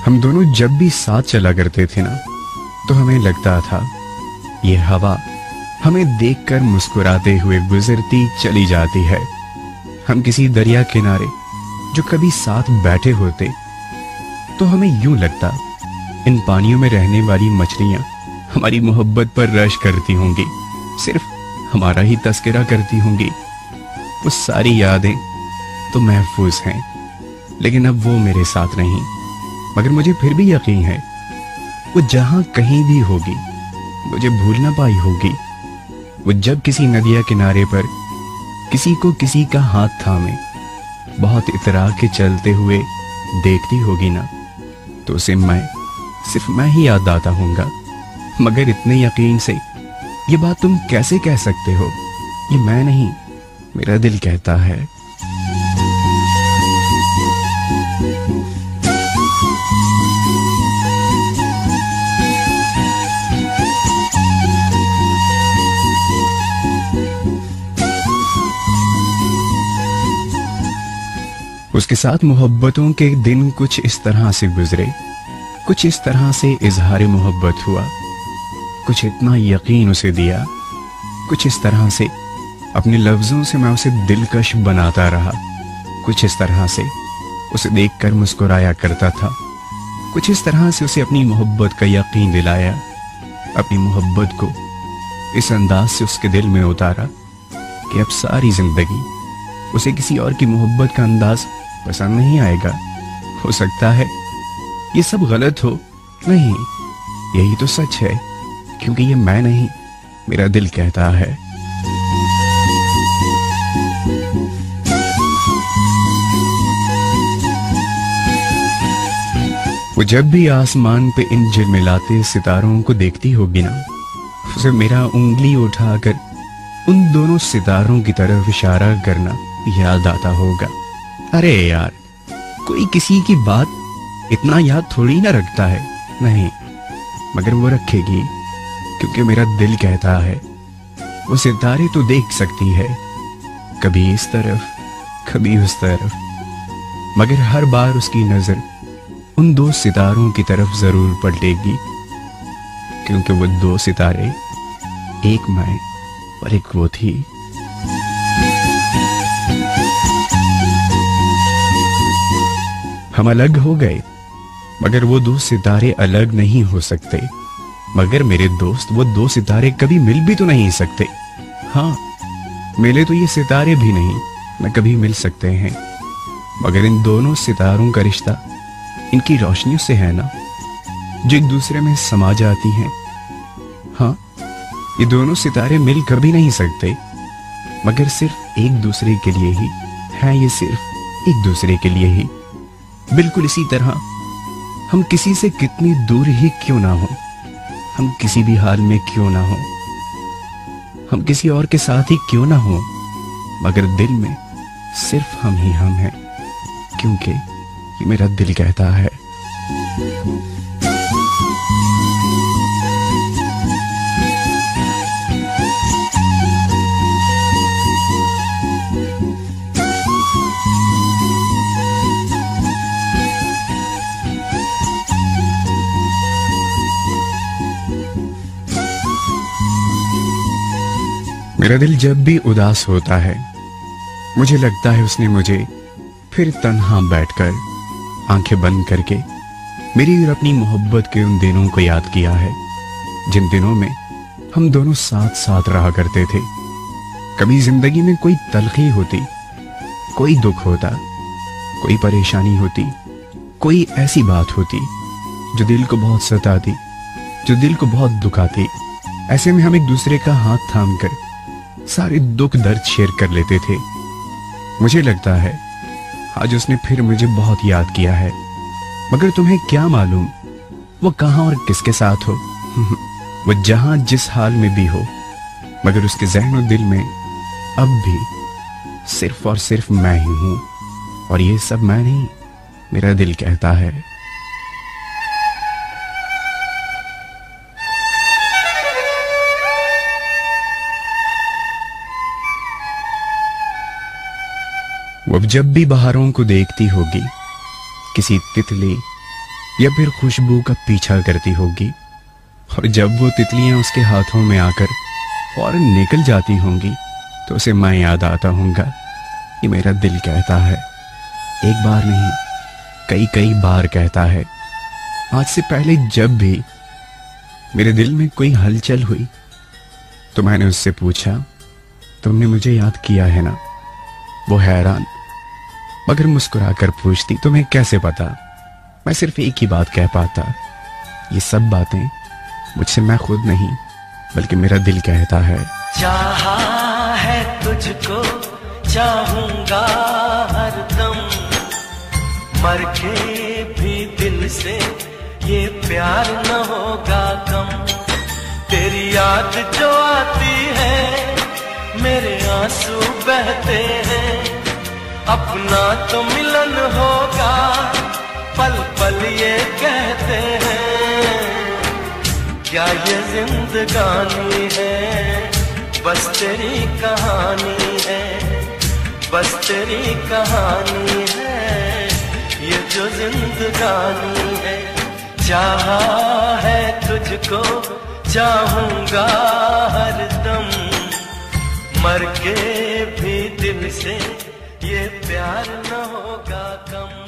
हम दोनों जब भी साथ चला करते थे ना, तो हमें लगता था ये हवा हमें देखकर मुस्कुराते हुए गुजरती चली जाती है। हम किसी दरिया किनारे जो कभी साथ बैठे होते, तो हमें यूं लगता इन पानियों में रहने वाली मछलियां हमारी मोहब्बत पर रश करती होंगी, सिर्फ हमारा ही तस्करा करती होंगी। वो सारी यादें तो महफूज हैं, लेकिन अब वो मेरे साथ नहीं। मगर मुझे फिर भी यकीन है वो जहां कहीं भी होगी, मुझे भूल ना पाई होगी। वो जब किसी नदिया किनारे पर किसी को किसी का हाथ थामे बहुत इतरा के चलते हुए देखती होगी ना, तो उसे सिर्फ मैं ही याद आता हूँगा। मगर इतने यकीन से ये बात तुम कैसे कह सकते हो? ये मैं नहीं, मेरा दिल कहता है। उसके साथ मोहब्बतों के दिन कुछ इस तरह से गुजरे, कुछ इस तरह से इजहार मोहब्बत हुआ, कुछ इतना यकीन उसे दिया, कुछ इस तरह से अपने लफ्जों से मैं उसे दिलकश बनाता रहा, कुछ इस तरह से उसे देखकर मुस्कुराया करता था, कुछ इस तरह से उसे अपनी मोहब्बत का यकीन दिलाया, अपनी मोहब्बत को इस अंदाज से उसके दिल में उतारा कि अब सारी जिंदगी उसे किसी और की मोहब्बत का अंदाज पसंद नहीं आएगा। हो सकता है ये सब गलत हो, नहीं, यही तो सच है, क्योंकि ये मैं नहीं, मेरा दिल कहता है। वो जब भी आसमान पे इन झिलमिलाते सितारों को देखती होगी ना, उसे मेरा उंगली उठाकर उन दोनों सितारों की तरफ इशारा करना याद आता होगा। अरे यार, कोई किसी की बात इतना याद थोड़ी ना रखता है, नहीं, मगर वो रखेगी, क्योंकि मेरा दिल कहता है वो सितारे तो देख सकती है, कभी इस तरफ कभी उस तरफ, मगर हर बार उसकी नजर उन दो सितारों की तरफ जरूर पलटेगी, क्योंकि वो दो सितारे एक मैं और एक वो थी। हम अलग हो गए, मगर वो दो सितारे अलग नहीं हो सकते। मगर मेरे दोस्त, वो दो सितारे कभी मिल भी तो नहीं सकते। हाँ, मिले तो ये सितारे भी नहीं, न कभी मिल सकते हैं। मगर इन दोनों सितारों का रिश्ता इनकी रोशनियों से है ना, जो एक दूसरे में समा जाती हैं। हाँ, ये दोनों सितारे मिल कभी नहीं सकते, मगर सिर्फ एक दूसरे के लिए ही है। ये सिर्फ एक दूसरे के लिए ही। बिल्कुल इसी तरह हम किसी से कितनी दूर ही क्यों ना हो, हम किसी भी हाल में क्यों ना हो, हम किसी और के साथ ही क्यों ना हो, मगर दिल में सिर्फ हम ही हम हैं, क्योंकि ये मेरा दिल कहता है। मेरा दिल जब भी उदास होता है, मुझे लगता है उसने मुझे फिर तन्हा बैठकर आंखें बंद करके मेरी और अपनी मोहब्बत के उन दिनों को याद किया है, जिन दिनों में हम दोनों साथ साथ रहा करते थे। कभी जिंदगी में कोई तलखी होती, कोई दुख होता, कोई परेशानी होती, कोई ऐसी बात होती जो दिल को बहुत सताती, जो दिल को बहुत दुखाती, ऐसे में हम एक दूसरे का हाथ थामकर सारे दुख दर्द शेयर कर लेते थे। मुझे लगता है आज उसने फिर मुझे बहुत याद किया है, मगर तुम्हें क्या मालूम वो कहां और किसके साथ हो। वो जहां जिस हाल में भी हो, मगर उसके ज़हन और दिल में अब भी सिर्फ और सिर्फ मैं ही हूं, और ये सब मैं नहीं, मेरा दिल कहता है। वो अब जब भी बहारों को देखती होगी, किसी तितली या फिर खुशबू का पीछा करती होगी, और जब वो तितलियां उसके हाथों में आकर फौरन निकल जाती होंगी तो उसे मैं याद आता होऊंगा। ये मेरा दिल कहता है, एक बार नहीं कई कई बार कहता है। आज से पहले जब भी मेरे दिल में कोई हलचल हुई तो मैंने उससे पूछा, तुमने मुझे याद किया है ना? वो हैरान मगर मुस्कुराकर पूछती, तुम्हें कैसे पता? मैं सिर्फ एक ही बात कह पाता, ये सब बातें मुझसे मैं खुद नहीं बल्कि मेरा दिल कहता है। चाहा है तुझको चाहूंगा हरदम, मर के भी दिल से ये प्यार न होगा कम। तेरी याद जो आती है मेरे आंसू बहते हैं, अपना तो मिलन होगा पल पल ये कहते हैं। क्या ये जिंदगानी है बस तेरी कहानी है, बस तेरी कहानी है ये जो जिंदगानी है। चाहा है तुझको चाहूंगा हरदम, मर के भी दिल से ये प्यार न होगा कम।